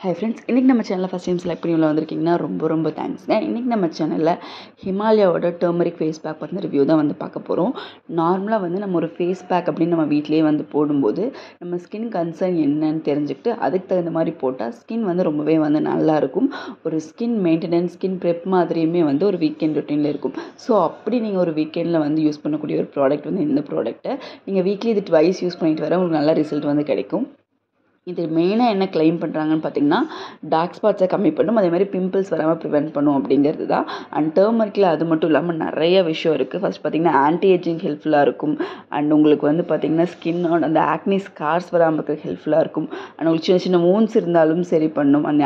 Hi friends, இன்றைக்கி நம்ம சேனலில் ஃபஸ்ட் டைம் செலக்ட் பண்ணி உள்ள வந்திருக்கீங்கன்னா ரொம்ப தேங்க்ஸ்ங்க. இன்றைக்கி நம்ம சேனலில் ஹிமாலயாவோட டர்மரிக் ஃபேஸ் பேக் பற்றின ரிவ்யூ தான் வந்து பார்க்க போகிறோம். நார்மலாக வந்து நம்ம ஒரு ஃபேஸ் பேக் அப்படின்னு நம்ம வீட்டிலேயே வந்து போடும்போது நம்ம ஸ்கின் கன்சர்ன் என்னன்னு தெரிஞ்சுக்கிட்டு அதுக்கு தகுந்த மாதிரி போட்டால் ஸ்கின் வந்து ரொம்பவே வந்து நல்லாயிருக்கும். ஒரு ஸ்கின் மெயின்டெனன்ஸ், ஸ்கின் ப்ரெப் மாதிரியுமே வந்து ஒரு வீக்கெண்ட் ரொட்டீனில் இருக்கும். ஸோ அப்படி நீங்கள் ஒரு வீக்கெண்டில் வந்து யூஸ் பண்ணக்கூடிய ஒரு ப்ராடக்ட் வந்து இந்த ப்ராடக்ட்டை நீங்கள் வீக்லி இது ட்வைஸ் யூஸ் பண்ணிட்டு வர உங்களுக்கு நல்ல ரிசல்ட் வந்து கிடைக்கும். இது மெயினாக என்ன கிளைம் பண்ணுறாங்கன்னு பார்த்தீங்கன்னா, டார்க் ஸ்பாட்ஸை கம்மி பண்ணும், அதே மாதிரி பிம்பிள்ஸ் வராமல் ப்ரிவென்ட் பண்ணும் அப்படிங்கிறது தான். அண்ட் டர்மரிக்கில் அது மட்டும் இல்லாமல் நிறைய விஷயம் இருக்குது. ஃபஸ்ட் பார்த்தீங்கன்னா ஆன்டி ஏஜிங் ஹெல்ப்ஃபுல்லாக இருக்கும். அண்ட் உங்களுக்கு வந்து பார்த்தீங்கன்னா ஸ்கின்னோட அந்த ஆக்னி ஸ்கார்ஸ் வராமல் இருக்க ஹெல்ப்ஃபுல்லாக இருக்கும். அண்ட் உங்களுக்கு சின்ன சின்ன வூண்ட்ஸ் இருந்தாலும் சரி பண்ணும். அந்த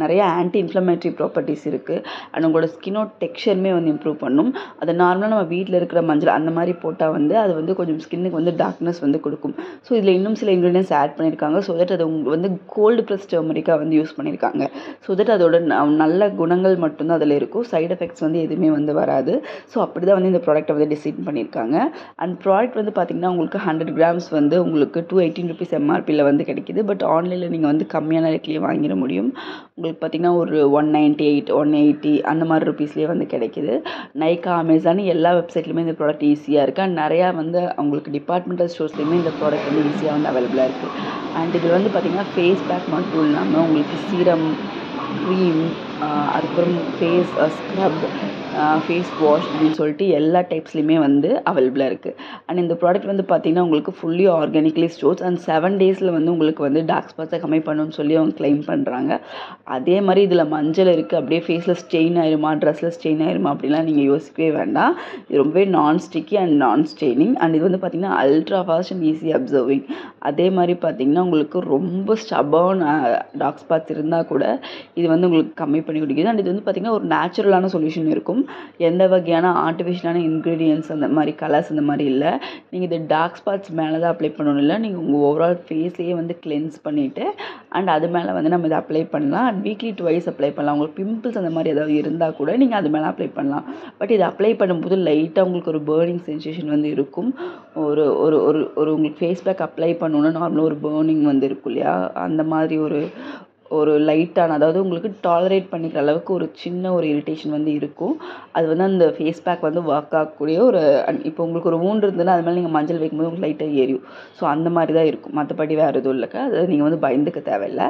நிறைய ஆன்டி இன்ஃப்ளமேட்டரி ப்ராப்பர்ட்டிஸ் இருக்குது. அண்ட் உங்களோட ஸ்கின்னோட டெக்ஸ்சருமே வந்து இம்ப்ரூவ் பண்ணும். அது நார்மலாக நம்ம வீட்டில் இருக்கிற மஞ்சள் அந்த மாதிரி போட்டால் வந்து அது வந்து கொஞ்சம் ஸ்கின்னுக்கு வந்து டார்க்னஸ் வந்து கொடுக்கும். ஸோ இதில் இன்னும் சில இன்க்ரீடியன்ஸ் ஆட் பண்ணியிருக்காங்க. ஸோ தட் அது வந்து கோல்டு ப்ரெஸ் டர்மரிக்காக வந்து யூஸ் பண்ணியிருக்காங்க. ஸோ தட் அதோட நல்ல குணங்கள் மட்டும்தான் அதில் இருக்கும். சைடு எஃபெக்ட்ஸ் வந்து எதுவுமே வந்து வராது. ஸோ அப்படி தான் வந்து இந்த ப்ராடக்ட்டை வந்து டிசைன் பண்ணியிருக்காங்க. அண்ட் ப்ராடக்ட் வந்து பார்த்திங்கன்னா உங்களுக்கு 100 grams வந்து உங்களுக்கு 218 rupees MRPயில் வந்து கிடைக்கிது. பட் ஆன்லைனில் நீங்கள் வந்து கம்மியான ரேட்லேயே வாங்கிட முடியும். உங்களுக்கு பார்த்திங்கன்னா ஒரு 198, 180 அந்த மாதிரி ருபீஸ்லேயே வந்து கிடைக்கிது. நைக்கா, அமேசான் எல்லா வெப்சைட்லையுமே இந்த ப்ராடக்ட் ஈஸியாக இருக்குது. அண்ட் நிறையா வந்து அவங்களுக்கு டிபார்ட்மெண்டல் ஸ்டோர்ஸ்லையுமே இந்த ப்ராடக்ட் வந்து ஈஸியாக வந்து அவைலபிளாக இருக்குது. அண்ட் இது வந்து பார்த்திங்கன்னா ஃபேஸ் பேக் மட்டும் இல்லாமல் உங்களுக்கு சீரம், க்ரீம், அதுக்கப்புறம் ஃபேஸ் ஸ்க்ரப், ஃபேஸ் வாஷ் அப்படின்னு சொல்லிட்டு எல்லா டைப்ஸ்லையுமே வந்து அவைலபிளாக இருக்குது. அண்ட் இந்த ப்ராடக்ட் வந்து பார்த்திங்கன்னா உங்களுக்கு ஃபுல்லி ஆர்கானிக்லி ஸ்டோர்ஸ் அண்ட் 7 daysல வந்து உங்களுக்கு வந்து டார்க் ஸ்பாட்ஸை கம்மி பண்ணணும்னு சொல்லி அவங்க கிளைம் பண்ணுறாங்க. அதே மாதிரி இதில் மஞ்சள் இருக்குது. அப்படியே ஃபேஸில் ஸ்டெயின் ஆயிருமா, ட்ரெஸ்ஸில் ஸ்டெயின் ஆயிருமா அப்படிலாம் நீங்கள் யோசிக்கவே வேண்டாம். இது ரொம்பவே non sticky and non staining. And இது வந்து பார்த்திங்கன்னா ultra fast and easy absorbing. அதே மாதிரி பார்த்திங்கன்னா உங்களுக்கு ரொம்ப ஸ்டபர்ன் டார்க் ஸ்பாட்ஸ் இருந்தால் கூட இது வந்து உங்களுக்கு கம்மி பண்ணி கொடுக்குது. அண்ட் இது வந்து பார்த்திங்கன்னா ஒரு நேச்சுரலான சொல்யூஷன் இருக்கும். எந்த வகையான ஆர்டிஃபிஷியலான இன்க்ரீடியன்ஸ் அந்த மாதிரி கலர்ஸ் அந்த மாதிரி இல்லை. நீங்கள் இது டார்க் ஸ்பாட்ஸ் மேலே தான் அப்ளை பண்ணணும் இல்லை, நீங்கள் உங்கள் ஓவரால் ஃபேஸ்லேயே வந்து கிளென்ஸ் பண்ணிவிட்டு அண்ட் அது மேலே வந்து நம்ம இதை அப்ளை பண்ணலாம். அண்ட் வீக்லி ட்வைஸ் அப்ளை பண்ணலாம். உங்களுக்கு பிம்பிள்ஸ் அந்த மாதிரி ஏதாவது இருந்தால் கூட நீங்கள் அது மேலே அப்ளை பண்ணலாம். பட் இதை அப்ளை பண்ணும்போது லைட்டாக உங்களுக்கு ஒரு பேர்னிங் சென்சேஷன் வந்து இருக்கும். ஒரு ஒரு ஒரு ஒரு உங்களுக்கு ஃபேஸ் பேக் அப்ளை பண்ணணுன்னா நார்மலாக ஒரு பேர்னிங் வந்து இருக்கும் இல்லையா, அந்த மாதிரி ஒரு லைட்டான, அதாவது உங்களுக்கு டாலரேட் பண்ணிக்கிற அளவுக்கு ஒரு சின்ன ஒரு இரிட்டேஷன் வந்து இருக்கும். அது வந்து அந்த ஃபேஸ் பேக் வந்து ஒர்க் ஆகக்கூடிய ஒரு இப்போ உங்களுக்கு ஒரு வூண்டு இருந்ததுன்னா அது மேலே நீங்கள் மஞ்சள் வைக்கும்போது உங்களுக்கு லைட்டாக ஏறியும். ஸோ அந்த மாதிரி தான் இருக்கும். மற்றபடி வேறு எதுவும் இல்லைக்கா, அது நீங்கள் வந்து பயந்துக்க தேவையில்லை.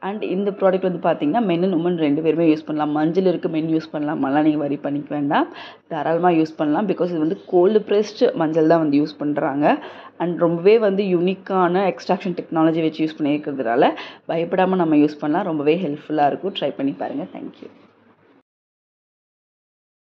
அண்ட் இந்த ப்ராடக்ட் வந்து பார்த்திங்கன்னா மென் அண்ட் உமன் 2 பேருமே யூஸ் பண்ணலாம். மஞ்சள் இருக்குது, மென் யூஸ் பண்ணலாமெல்லாம் நீங்கள் வரி பண்ணிக்க வேண்டாம். தாராளமாக யூஸ் பண்ணலாம். பிகாஸ் இது வந்து கோல்டு ப்ரெஸ்டு மஞ்சள் தான் வந்து யூஸ் பண்ணுறாங்க. அண்ட் ரொம்பவே வந்து யூனிக்கான எக்ஸ்ட்ராக்ஷன் டெக்னாலஜி வச்சு யூஸ் பண்ணியிருக்கிறதுனால பயப்படாமல் நம்ம யூஸ் பண்ணலாம். ரொம்பவே ஹெல்ப்ஃபுல்லாக இருக்கும். ட்ரை பண்ணி பாருங்கள். தேங்க்யூ.